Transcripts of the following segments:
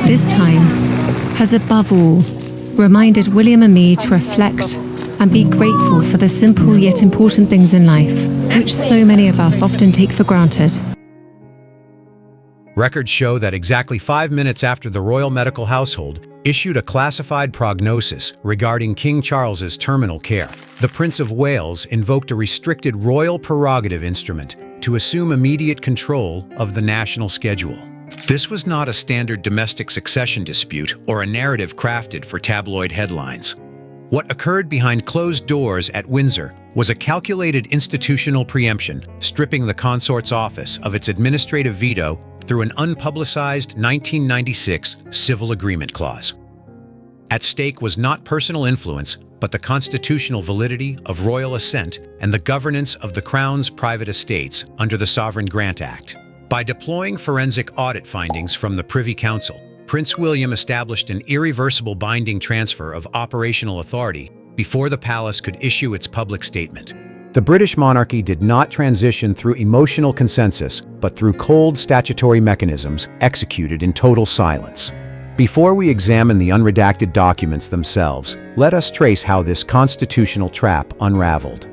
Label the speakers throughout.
Speaker 1: This time has above all reminded William and me to reflect and be grateful for the simple yet important things in life, which so many of us often take for granted.
Speaker 2: Records show that exactly 5 minutes after the royal medical household issued a classified prognosis regarding King Charles's terminal care, the Prince of Wales invoked a restricted Royal Prerogative instrument to assume immediate control of the national schedule. This was not a standard domestic succession dispute or a narrative crafted for tabloid headlines. What occurred behind closed doors at Windsor was a calculated institutional preemption, stripping the Consort's office of its administrative veto through an unpublicized 1996 civil agreement clause. At stake was not personal influence, but the constitutional validity of royal assent and the governance of the Crown's private estates under the Sovereign Grant Act. By deploying forensic audit findings from the Privy Council, Prince William established an irreversible binding transfer of operational authority before the palace could issue its public statement. The British monarchy did not transition through emotional consensus, but through cold statutory mechanisms executed in total silence. Before we examine the unredacted documents themselves, let us trace how this constitutional trap unraveled.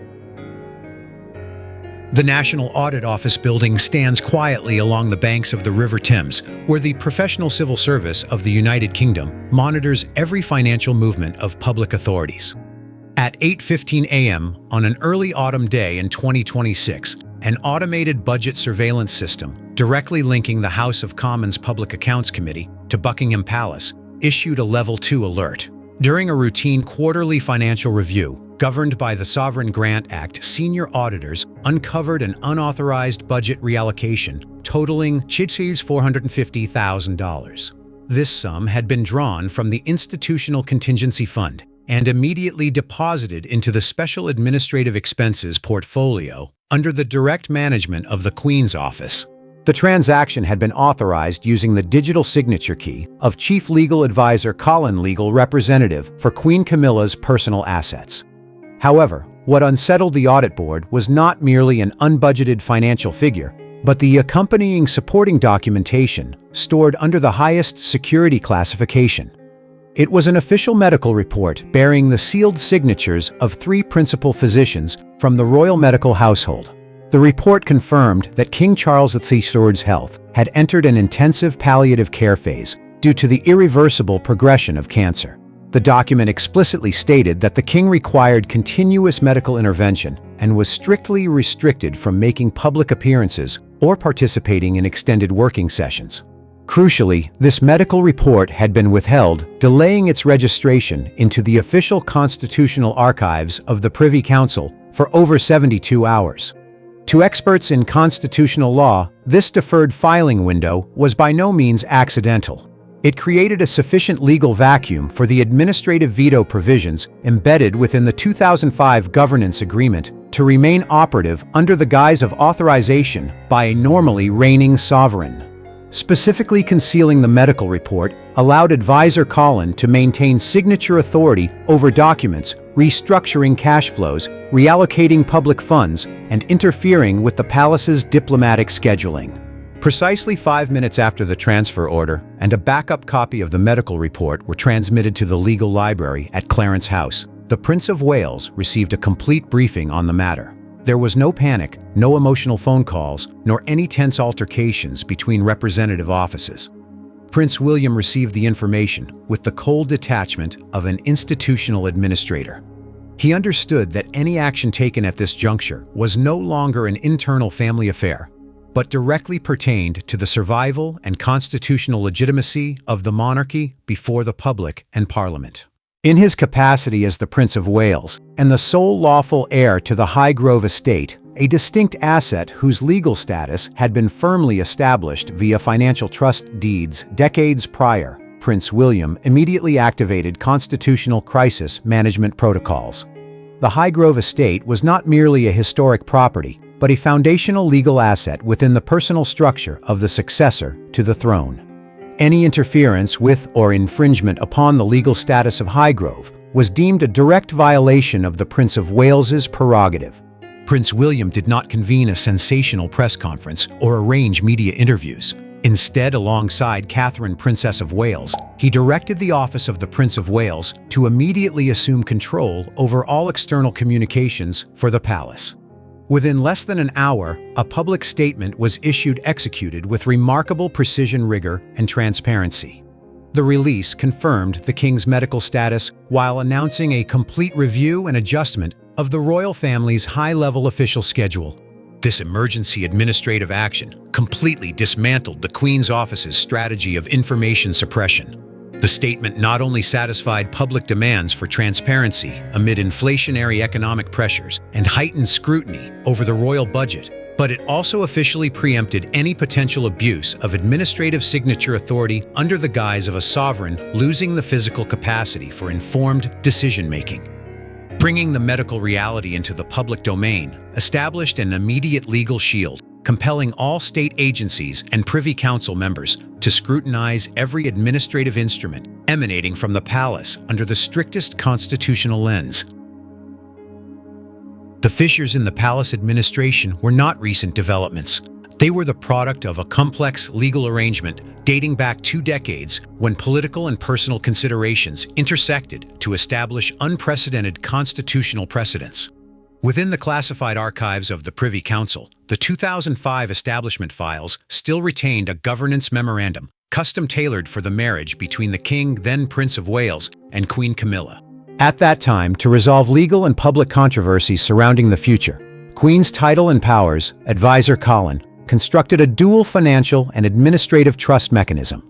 Speaker 2: The National Audit Office building stands quietly along the banks of the River Thames, where the Professional Civil Service of the United Kingdom monitors every financial movement of public authorities. At 8:15 a.m. on an early autumn day in 2026, an automated budget surveillance system directly linking the House of Commons Public Accounts Committee to Buckingham Palace issued a Level 2 alert. During a routine quarterly financial review, governed by the Sovereign Grant Act, senior auditors uncovered an unauthorized budget reallocation totaling $450,000. This sum had been drawn from the Institutional Contingency Fund and immediately deposited into the Special Administrative Expenses portfolio under the direct management of the Queen's Office. The transaction had been authorized using the digital signature key of Chief Legal Advisor Colin, legal representative for Queen Camilla's personal assets. However, what unsettled the audit board was not merely an unbudgeted financial figure, but the accompanying supporting documentation stored under the highest security classification. It was an official medical report bearing the sealed signatures of 3 principal physicians from the royal medical household. The report confirmed that King Charles III's health had entered an intensive palliative care phase due to the irreversible progression of cancer. The document explicitly stated that the king required continuous medical intervention and was strictly restricted from making public appearances or participating in extended working sessions. Crucially, this medical report had been withheld, delaying its registration into the official constitutional archives of the Privy Council for over 72 hours. To experts in constitutional law, this deferred filing window was by no means accidental. It created a sufficient legal vacuum for the administrative veto provisions embedded within the 2005 governance agreement to remain operative under the guise of authorization by a normally reigning sovereign. Specifically concealing the medical report allowed advisor Colin to maintain signature authority over documents, restructuring cash flows, reallocating public funds, and interfering with the palace's diplomatic scheduling. Precisely 5 minutes after the transfer order and a backup copy of the medical report were transmitted to the legal library at Clarence House, the Prince of Wales received a complete briefing on the matter. There was no panic, no emotional phone calls, nor any tense altercations between representative offices. Prince William received the information with the cold detachment of an institutional administrator. He understood that any action taken at this juncture was no longer an internal family affair, but directly pertained to the survival and constitutional legitimacy of the monarchy before the public and Parliament. In his capacity as the Prince of Wales and the sole lawful heir to the Highgrove estate, a distinct asset whose legal status had been firmly established via financial trust deeds decades prior, Prince William immediately activated constitutional crisis management protocols. The Highgrove estate was not merely a historic property, but a foundational legal asset within the personal structure of the successor to the throne. Any interference with or infringement upon the legal status of Highgrove was deemed a direct violation of the Prince of Wales's prerogative. Prince William did not convene a sensational press conference or arrange media interviews. Instead, alongside Catherine, Princess of Wales, he directed the office of the Prince of Wales to immediately assume control over all external communications for the palace. Within less than an hour, a public statement was executed with remarkable precision, rigor, and transparency. The release confirmed the king's medical status while announcing a complete review and adjustment of the royal family's high-level official schedule. This emergency administrative action completely dismantled the Queen's office's strategy of information suppression. The statement not only satisfied public demands for transparency amid inflationary economic pressures and heightened scrutiny over the royal budget, but it also officially preempted any potential abuse of administrative signature authority under the guise of a sovereign losing the physical capacity for informed decision-making. Bringing the medical reality into the public domain established an immediate legal shield, compelling all state agencies and Privy Council members to scrutinize every administrative instrument emanating from the palace under the strictest constitutional lens. The fissures in the palace administration were not recent developments. They were the product of a complex legal arrangement dating back 2 decades when political and personal considerations intersected to establish unprecedented constitutional precedents. Within the classified archives of the Privy Council, the 2005 establishment files still retained a governance memorandum custom-tailored for the marriage between the King, then Prince of Wales, and Queen Camilla. At that time, to resolve legal and public controversies surrounding the future, Queen's title and powers, advisor Colin, constructed a dual financial and administrative trust mechanism.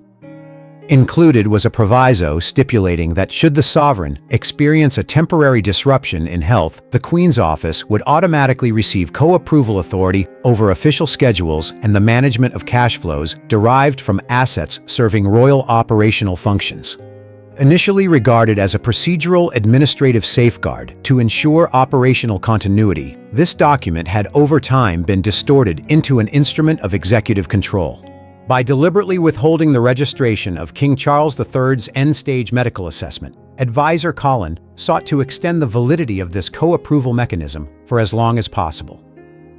Speaker 2: Included was a proviso stipulating that should the sovereign experience a temporary disruption in health, the Queen's office would automatically receive co-approval authority over official schedules and the management of cash flows derived from assets serving royal operational functions. Initially regarded as a procedural administrative safeguard to ensure operational continuity, this document had over time been distorted into an instrument of executive control. By deliberately withholding the registration of King Charles III's end-stage medical assessment, advisor Colin sought to extend the validity of this co-approval mechanism for as long as possible.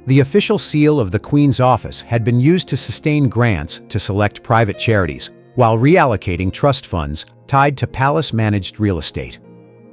Speaker 2: The official seal of the Queen's office had been used to sustain grants to select private charities, while reallocating trust funds tied to palace-managed real estate.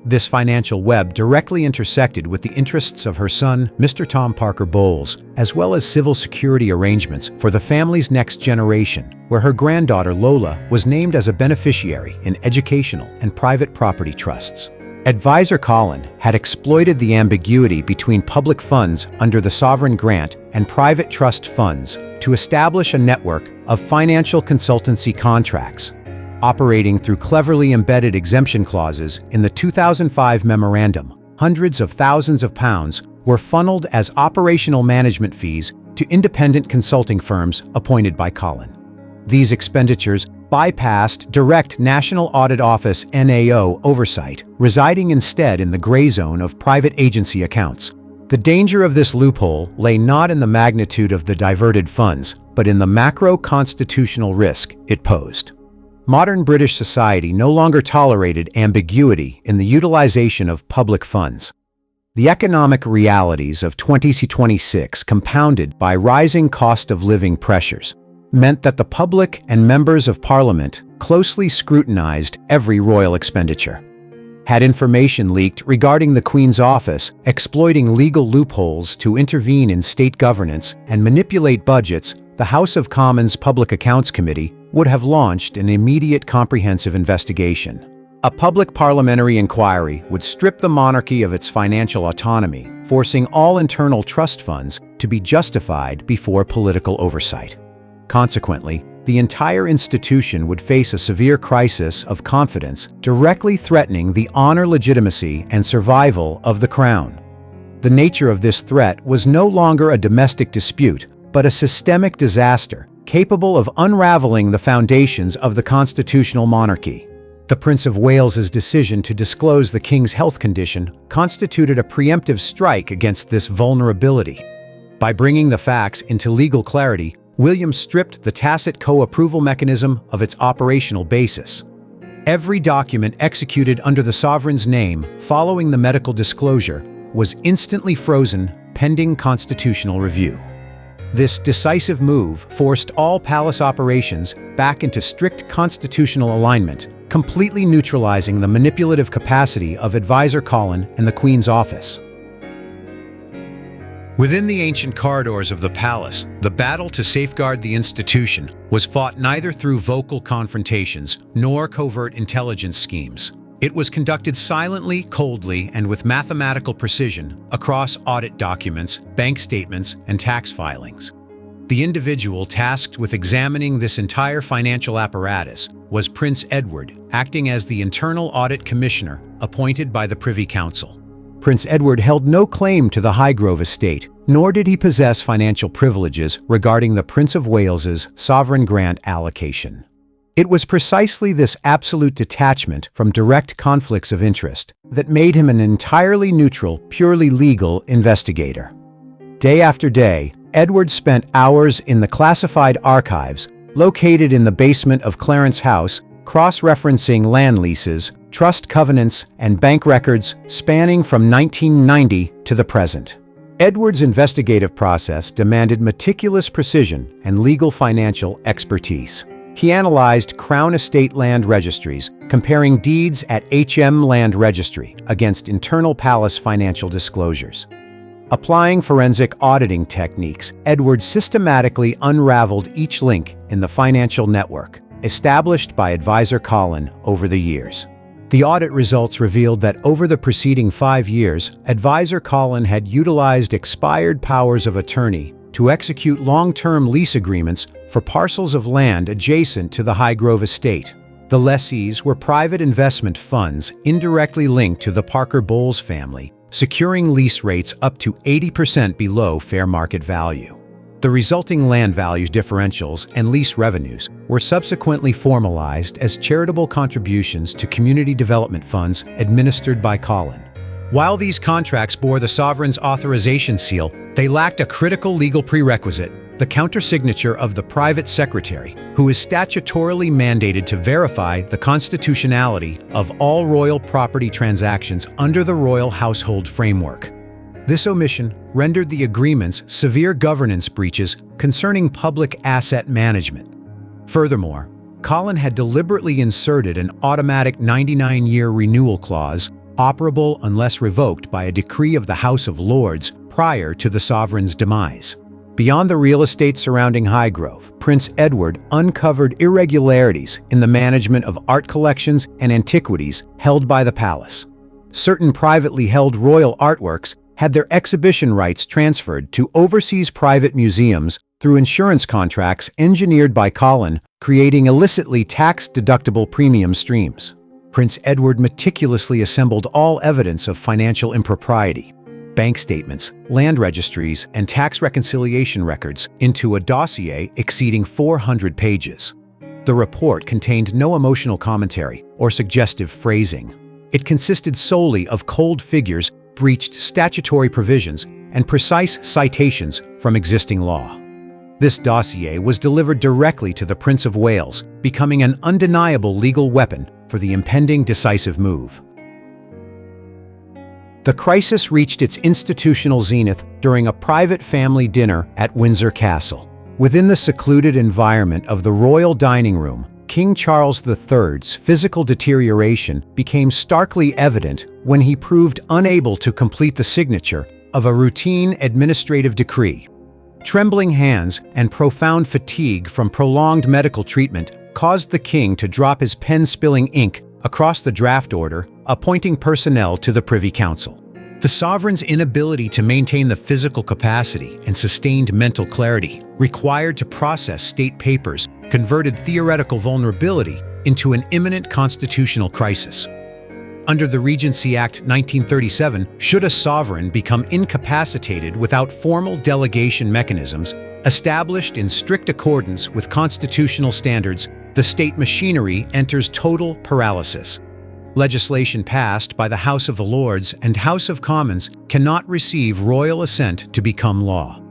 Speaker 2: This financial web directly intersected with the interests of her son, Mr. Tom Parker Bowles, as well as civil security arrangements for the family's next generation, where her granddaughter Lola was named as a beneficiary in educational and private property trusts. Advisor Colin had exploited the ambiguity between public funds under the sovereign grant and private trust funds to establish a network of financial consultancy contracts. Operating through cleverly embedded exemption clauses in the 2005 memorandum, hundreds of thousands of pounds were funneled as operational management fees to independent consulting firms appointed by Colin. These expenditures bypassed direct National Audit Office (NAO) oversight, residing instead in the gray zone of private agency accounts. The danger of this loophole lay not in the magnitude of the diverted funds, but in the macro-constitutional risk it posed. Modern British society no longer tolerated ambiguity in the utilization of public funds. The economic realities of 2026, compounded by rising cost of living pressures, meant that the public and members of Parliament closely scrutinized every royal expenditure. Had information leaked regarding the Queen's office exploiting legal loopholes to intervene in state governance and manipulate budgets, the House of Commons Public Accounts Committee would have launched an immediate comprehensive investigation. A public parliamentary inquiry would strip the monarchy of its financial autonomy, forcing all internal trust funds to be justified before political oversight. Consequently, the entire institution would face a severe crisis of confidence, directly threatening the honor, legitimacy, and survival of the crown. The nature of this threat was no longer a domestic dispute, but a systemic disaster capable of unraveling the foundations of the constitutional monarchy. The Prince of Wales's decision to disclose the King's health condition constituted a preemptive strike against this vulnerability. By bringing the facts into legal clarity, William stripped the tacit co-approval mechanism of its operational basis. Every document executed under the sovereign's name following the medical disclosure was instantly frozen pending constitutional review. This decisive move forced all palace operations back into strict constitutional alignment, completely neutralizing the manipulative capacity of advisor Colin and the Queen's office. Within the ancient corridors of the palace, the battle to safeguard the institution was fought neither through vocal confrontations nor covert intelligence schemes. It was conducted silently, coldly, and with mathematical precision across audit documents, bank statements, and tax filings. The individual tasked with examining this entire financial apparatus was Prince Edward, acting as the Internal Audit Commissioner appointed by the Privy Council. Prince Edward held no claim to the Highgrove estate, nor did he possess financial privileges regarding the Prince of Wales's sovereign grant allocation. It was precisely this absolute detachment from direct conflicts of interest that made him an entirely neutral, purely legal investigator. Day after day, Edward spent hours in the classified archives located in the basement of Clarence House, cross-referencing land leases, trust covenants, and bank records spanning from 1990 to the present. Edward's investigative process demanded meticulous precision and legal financial expertise. He analyzed Crown Estate land registries, comparing deeds at HM Land Registry against internal palace financial disclosures. Applying forensic auditing techniques, Edward systematically unraveled each link in the financial network established by advisor Colin over the years. The audit results revealed that over the preceding 5 years, advisor Colin had utilized expired powers of attorney to execute long-term lease agreements for parcels of land adjacent to the Highgrove estate. The lessees were private investment funds indirectly linked to the Parker Bowles family, securing lease rates up to 80% below fair market value. The resulting land values differentials and lease revenues were subsequently formalized as charitable contributions to community development funds administered by Colin. While these contracts bore the sovereign's authorization seal, they lacked a critical legal prerequisite, the countersignature of the private secretary, who is statutorily mandated to verify the constitutionality of all royal property transactions under the royal household framework. This omission rendered the agreements severe governance breaches concerning public asset management. Furthermore, Colin had deliberately inserted an automatic 99-year renewal clause, operable unless revoked by a decree of the House of Lords prior to the sovereign's demise. Beyond the real estate surrounding Highgrove, Prince Edward uncovered irregularities in the management of art collections and antiquities held by the palace. Certain privately held royal artworks had their exhibition rights transferred to overseas private museums through insurance contracts engineered by Colin, creating illicitly tax-deductible premium streams. Prince Edward meticulously assembled all evidence of financial impropriety, bank statements, land registries, and tax reconciliation records into a dossier exceeding 400 pages. The report contained no emotional commentary or suggestive phrasing. It consisted solely of cold figures, breached statutory provisions, and precise citations from existing law. This dossier was delivered directly to the Prince of Wales, becoming an undeniable legal weapon for the impending decisive move. The crisis reached its institutional zenith during a private family dinner at Windsor Castle. Within the secluded environment of the royal dining room, King Charles III's physical deterioration became starkly evident when he proved unable to complete the signature of a routine administrative decree. Trembling hands and profound fatigue from prolonged medical treatment caused the king to drop his pen, spilling ink across the draft order, appointing personnel to the Privy Council. The sovereign's inability to maintain the physical capacity and sustained mental clarity required to process state papers converted theoretical vulnerability into an imminent constitutional crisis. Under the Regency Act 1937, should a sovereign become incapacitated without formal delegation mechanisms established in strict accordance with constitutional standards, the state machinery enters total paralysis. Legislation passed by the House of the Lords and House of Commons cannot receive royal assent to become law.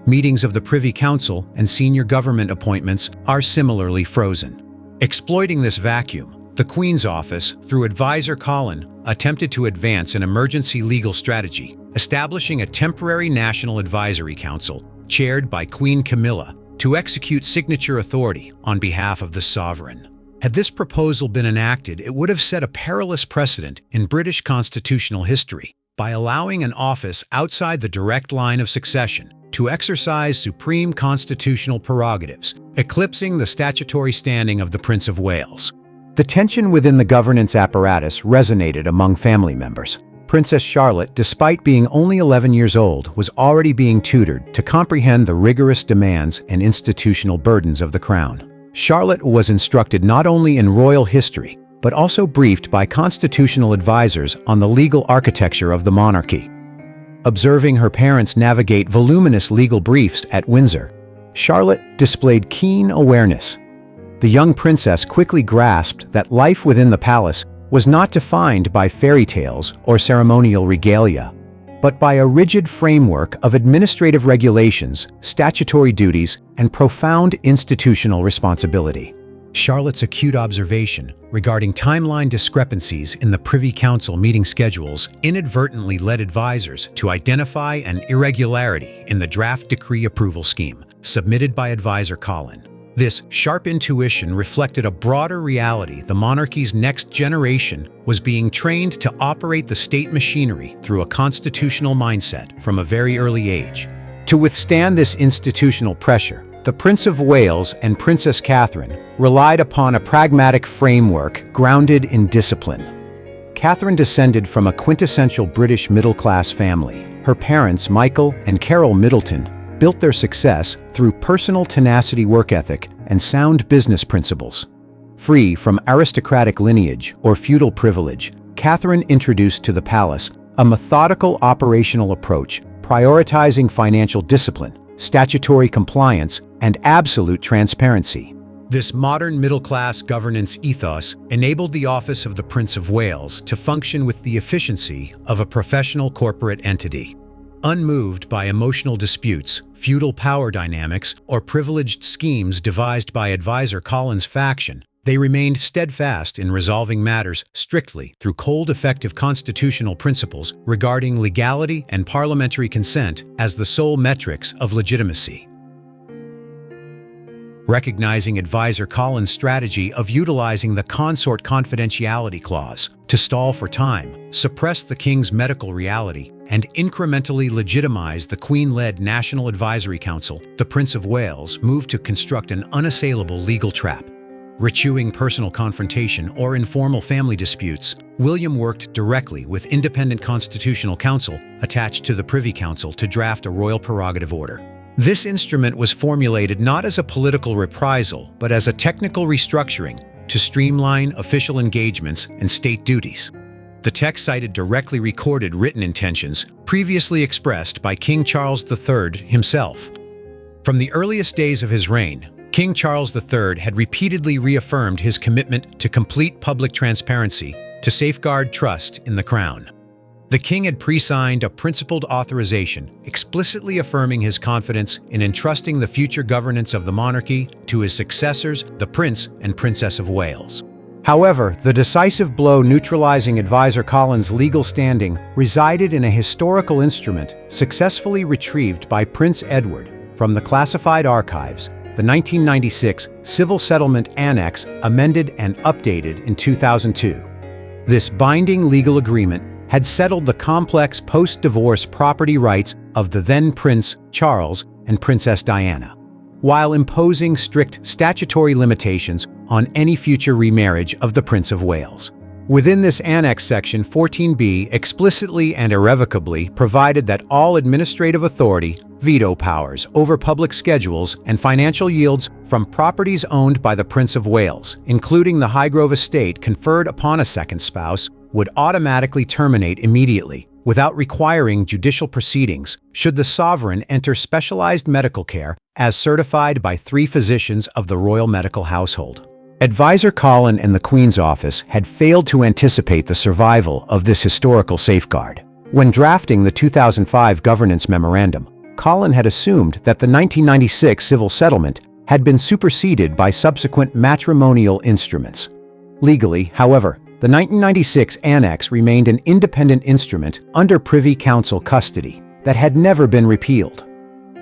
Speaker 2: Meetings of the Privy Council and senior government appointments are similarly frozen. Exploiting this vacuum, the Queen's office, through advisor Colin, attempted to advance an emergency legal strategy, establishing a temporary National Advisory Council chaired by Queen Camilla, to execute signature authority on behalf of the sovereign. Had this proposal been enacted, it would have set a perilous precedent in British constitutional history by allowing an office outside the direct line of succession to exercise supreme constitutional prerogatives, eclipsing the statutory standing of the Prince of Wales. The tension within the governance apparatus resonated among family members. Princess Charlotte, despite being only 11 years old, was already being tutored to comprehend the rigorous demands and institutional burdens of the crown. Charlotte was instructed not only in royal history, but also briefed by constitutional advisors on the legal architecture of the monarchy. Observing her parents navigate voluminous legal briefs at Windsor, Charlotte displayed keen awareness. The young princess quickly grasped that life within the palace was not defined by fairy tales or ceremonial regalia, but by a rigid framework of administrative regulations, statutory duties, and profound institutional responsibility. Charlotte's acute observation regarding timeline discrepancies in the Privy Council meeting schedules inadvertently led advisors to identify an irregularity in the draft decree approval scheme submitted by advisor Colin. This sharp intuition reflected a broader reality: the monarchy's next generation was being trained to operate the state machinery through a constitutional mindset from a very early age. To withstand this institutional pressure, the Prince of Wales and Princess Catherine relied upon a pragmatic framework grounded in discipline. Catherine descended from a quintessential British middle-class family. Her parents, Michael and Carol Middleton, built their success through personal tenacity, work ethic, and sound business principles. Free from aristocratic lineage or feudal privilege, Catherine introduced to the palace a methodical operational approach, prioritizing financial discipline, statutory compliance, and absolute transparency. This modern middle-class governance ethos enabled the office of the Prince of Wales to function with the efficiency of a professional corporate entity. Unmoved by emotional disputes, feudal power dynamics, or privileged schemes devised by advisor Colin's faction, they remained steadfast in resolving matters strictly through cold, effective constitutional principles regarding legality and parliamentary consent as the sole metrics of legitimacy. Recognizing advisor Colin's strategy of utilizing the Consort confidentiality clause to stall for time, suppress the king's medical reality, and incrementally legitimize the Queen-led National Advisory Council, the Prince of Wales moved to construct an unassailable legal trap. Eschewing personal confrontation or informal family disputes, William worked directly with independent constitutional counsel attached to the Privy Council to draft a Royal Prerogative order. This instrument was formulated not as a political reprisal, but as a technical restructuring to streamline official engagements and state duties. The text cited directly recorded written intentions previously expressed by King Charles III himself. From the earliest days of his reign, King Charles III had repeatedly reaffirmed his commitment to complete public transparency to safeguard trust in the crown. The king had pre-signed a principled authorization, explicitly affirming his confidence in entrusting the future governance of the monarchy to his successors, the Prince and Princess of Wales. However, the decisive blow neutralizing advisor Colin's legal standing resided in a historical instrument successfully retrieved by Prince Edward from the classified archives, the 1996 Civil Settlement Annex, amended and updated in 2002. This binding legal agreement had settled the complex post-divorce property rights of the then Prince Charles and Princess Diana, while imposing strict statutory limitations on any future remarriage of the Prince of Wales. Within this annex, Section 14b explicitly and irrevocably provided that all administrative authority, veto powers over public schedules, and financial yields from properties owned by the Prince of Wales, including the Highgrove estate conferred upon a second spouse, would automatically terminate immediately, without requiring judicial proceedings, should the sovereign enter specialized medical care as certified by 3 physicians of the royal medical household. Advisor Colin and the Queen's office had failed to anticipate the survival of this historical safeguard. When drafting the 2005 governance memorandum, Colin had assumed that the 1996 civil settlement had been superseded by subsequent matrimonial instruments. Legally, however, the 1996 Annex remained an independent instrument under Privy Council custody that had never been repealed.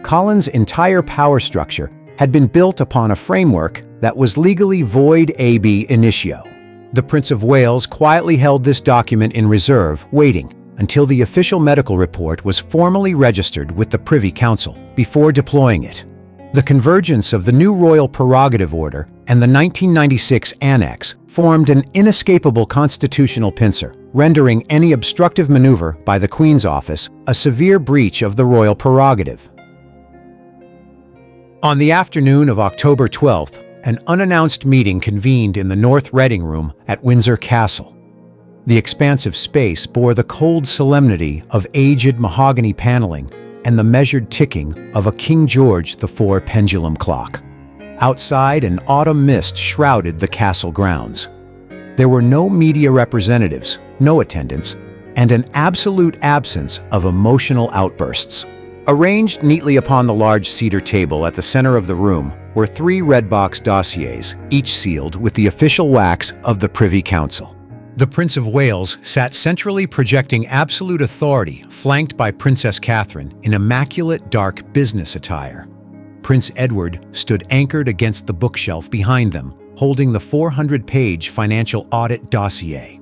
Speaker 2: Colin's entire power structure had been built upon a framework that was legally void ab initio. The Prince of Wales quietly held this document in reserve, waiting until the official medical report was formally registered with the Privy Council before deploying it. The convergence of the new Royal Prerogative Order and the 1996 Annex formed an inescapable constitutional pincer, rendering any obstructive maneuver by the Queen's office a severe breach of the Royal Prerogative. On the afternoon of October 12th, an unannounced meeting convened in the North Reading Room at Windsor Castle. The expansive space bore the cold solemnity of aged mahogany paneling and the measured ticking of a King George IV pendulum clock. Outside, an autumn mist shrouded the castle grounds. There were no media representatives, no attendants, and an absolute absence of emotional outbursts. Arranged neatly upon the large cedar table at the center of the room were 3 red box dossiers, each sealed with the official wax of the Privy Council. The Prince of Wales sat centrally projecting absolute authority, flanked by Princess Catherine in immaculate dark business attire. Prince Edward stood anchored against the bookshelf behind them, holding the 400-page financial audit dossier.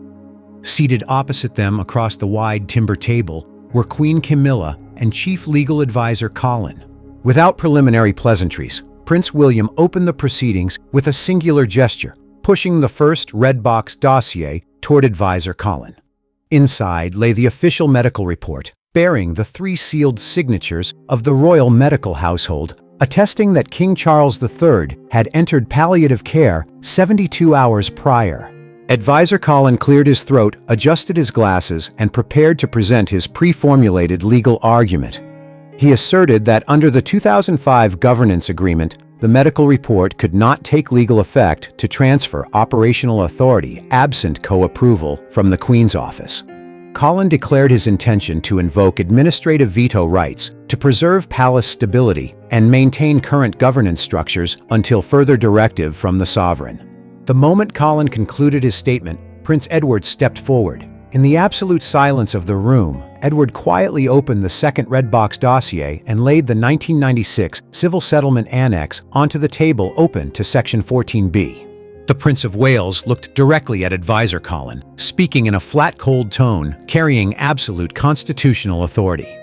Speaker 2: Seated opposite them across the wide timber table were Queen Camilla and Chief Legal Advisor Colin. Without preliminary pleasantries, Prince William opened the proceedings with a singular gesture, pushing the first red box dossier toward Advisor Colin. Inside lay the official medical report, bearing the 3 sealed signatures of the royal medical household, attesting that King Charles III had entered palliative care 72 hours prior. Advisor Colin cleared his throat, adjusted his glasses, and prepared to present his pre-formulated legal argument. He asserted that under the 2005 governance agreement, the medical report could not take legal effect to transfer operational authority absent co-approval from the Queen's office. Colin declared his intention to invoke administrative veto rights to preserve palace stability and maintain current governance structures until further directive from the sovereign. The moment Colin concluded his statement, Prince Edward stepped forward. In the absolute silence of the room, Edward quietly opened the second red box dossier and laid the 1996 Civil Settlement Annex onto the table open to Section 14B. The Prince of Wales looked directly at Advisor Colin, speaking in a flat, cold tone, carrying absolute constitutional authority.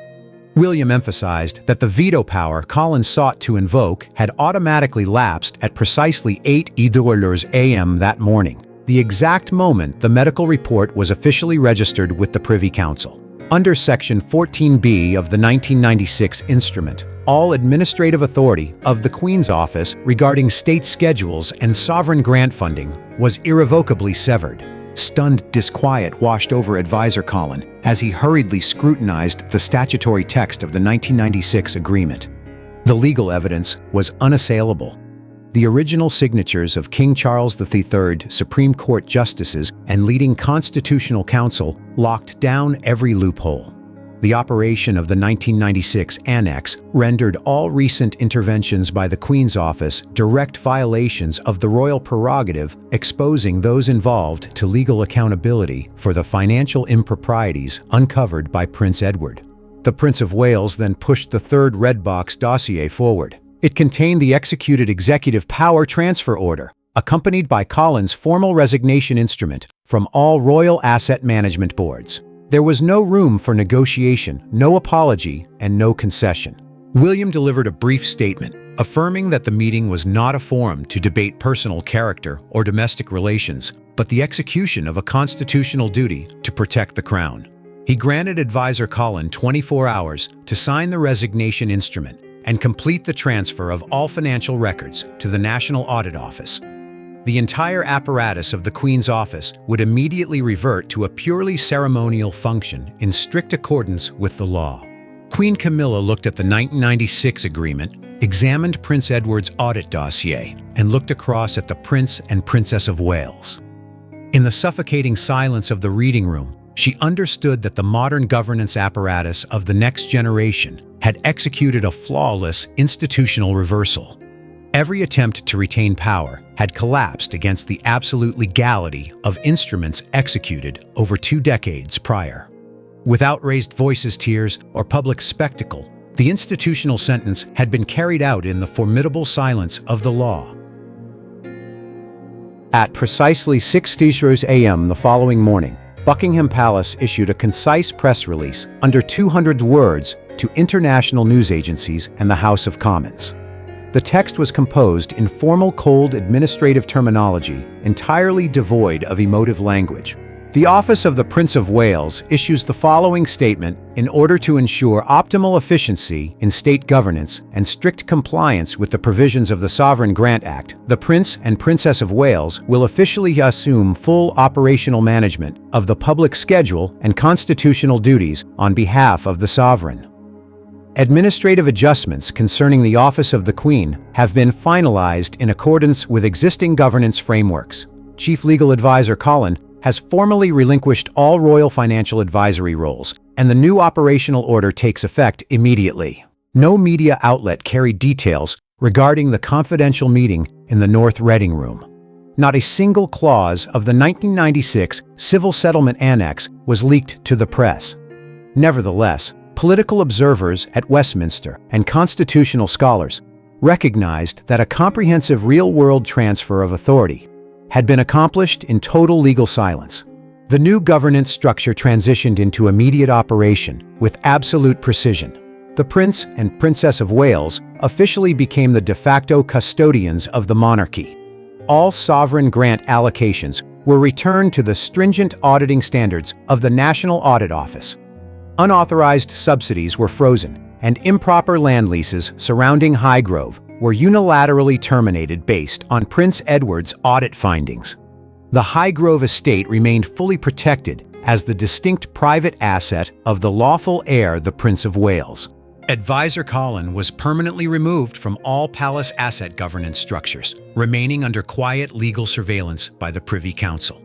Speaker 2: William emphasized that the veto power Colin sought to invoke had automatically lapsed at precisely 8:00 a.m. that morning, the exact moment the medical report was officially registered with the Privy Council. Under Section 14B of the 1996 instrument, all administrative authority of the Queen's office regarding state schedules and sovereign grant funding was irrevocably severed. Stunned disquiet washed over Advisor Colin as he hurriedly scrutinized the statutory text of the 1996 agreement. The legal evidence was unassailable. The original signatures of King Charles III, Supreme Court justices, and leading constitutional counsel locked down every loophole. The operation of the 1996 Annex rendered all recent interventions by the Queen's office direct violations of the Royal Prerogative, exposing those involved to legal accountability for the financial improprieties uncovered by Prince Edward. The Prince of Wales then pushed the third red box dossier forward. It contained the executed executive power transfer order, accompanied by Colin's formal resignation instrument from all royal asset management boards. There was no room for negotiation, no apology, and no concession. William delivered a brief statement, affirming that the meeting was not a forum to debate personal character or domestic relations, but the execution of a constitutional duty to protect the crown. He granted Advisor Colin 24 hours to sign the resignation instrument and complete the transfer of all financial records to the National Audit Office. The entire apparatus of the Queen's office would immediately revert to a purely ceremonial function in strict accordance with the law. Queen Camilla looked at the 1996 agreement, examined Prince Edward's audit dossier, and looked across at the Prince and Princess of Wales. In the suffocating silence of the reading room, she understood that the modern governance apparatus of the next generation had executed a flawless institutional reversal. Every attempt to retain power had collapsed against the absolute legality of instruments executed over 2 decades prior. Without raised voices, tears, or public spectacle, The institutional sentence had been carried out in the formidable silence of the law. At precisely 6:00 a.m. the following morning, Buckingham Palace issued a concise press release under 200 words to international news agencies and the House of Commons. The text was composed in formal, cold administrative terminology, entirely devoid of emotive language. The Office of the Prince of Wales issues the following statement in order to ensure optimal efficiency in state governance and strict compliance with the provisions of the Sovereign Grant Act. The Prince and Princess of Wales will officially assume full operational management of the public schedule and constitutional duties on behalf of the Sovereign. Administrative adjustments concerning the office of the Queen have been finalized in accordance with existing governance frameworks. Chief Legal Advisor Colin has formally relinquished all royal financial advisory roles, and the new operational order takes effect immediately. No media outlet carried details regarding the confidential meeting in the North Reading Room. Not a single clause of the 1996 Civil Settlement Annex was leaked to the press. Nevertheless, political observers at Westminster and constitutional scholars recognized that a comprehensive real-world transfer of authority had been accomplished in total legal silence. The new governance structure transitioned into immediate operation with absolute precision. The Prince and Princess of Wales officially became the de facto custodians of the monarchy. All sovereign grant allocations were returned to the stringent auditing standards of the National Audit Office. Unauthorized subsidies were frozen, and improper land leases surrounding Highgrove were unilaterally terminated based on Prince Edward's audit findings. The Highgrove estate remained fully protected as the distinct private asset of the lawful heir, the Prince of Wales. Advisor Colin was permanently removed from all palace asset governance structures, remaining under quiet legal surveillance by the Privy Council.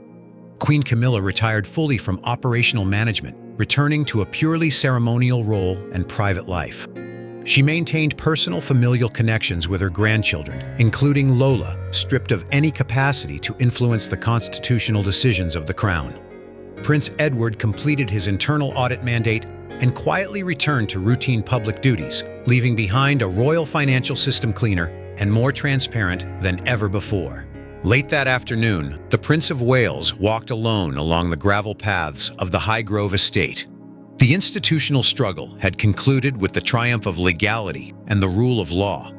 Speaker 2: Queen Camilla retired fully from operational management, returning to a purely ceremonial role and private life. She maintained personal familial connections with her grandchildren, including Lola, stripped of any capacity to influence the constitutional decisions of the Crown. Prince Edward completed his internal audit mandate and quietly returned to routine public duties, leaving behind a royal financial system cleaner and more transparent than ever before. Late that afternoon, the Prince of Wales walked alone along the gravel paths of the Highgrove estate. The institutional struggle had concluded with the triumph of legality and the rule of law.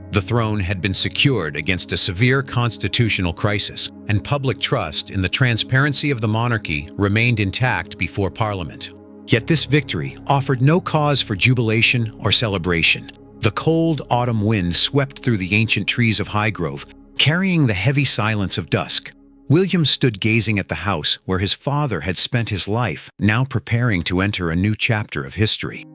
Speaker 2: The throne had been secured against a severe constitutional crisis, and public trust in the transparency of the monarchy remained intact before Parliament. Yet this victory offered no cause for jubilation or celebration. The cold autumn wind swept through the ancient trees of Highgrove, carrying the heavy silence of dusk. William stood gazing at the house where his father had spent his life, now preparing to enter a new chapter of history.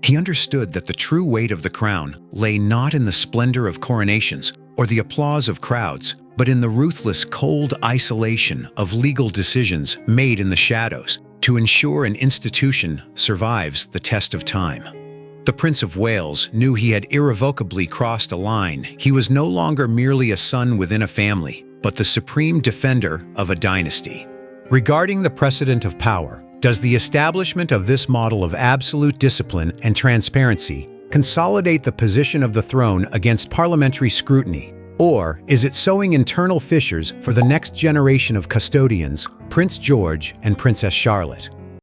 Speaker 2: He understood that the true weight of the crown lay not in the splendor of coronations or the applause of crowds, but in the ruthless, cold isolation of legal decisions made in the shadows to ensure an institution survives the test of time. The Prince of Wales knew he had irrevocably crossed a line. He was no longer merely a son within a family, but the supreme defender of a dynasty. Regarding the precedent of power, does the establishment of this model of absolute discipline and transparency consolidate the position of the throne against parliamentary scrutiny? Or is it sowing internal fissures for the next generation of custodians, Prince George and Princess Charlotte?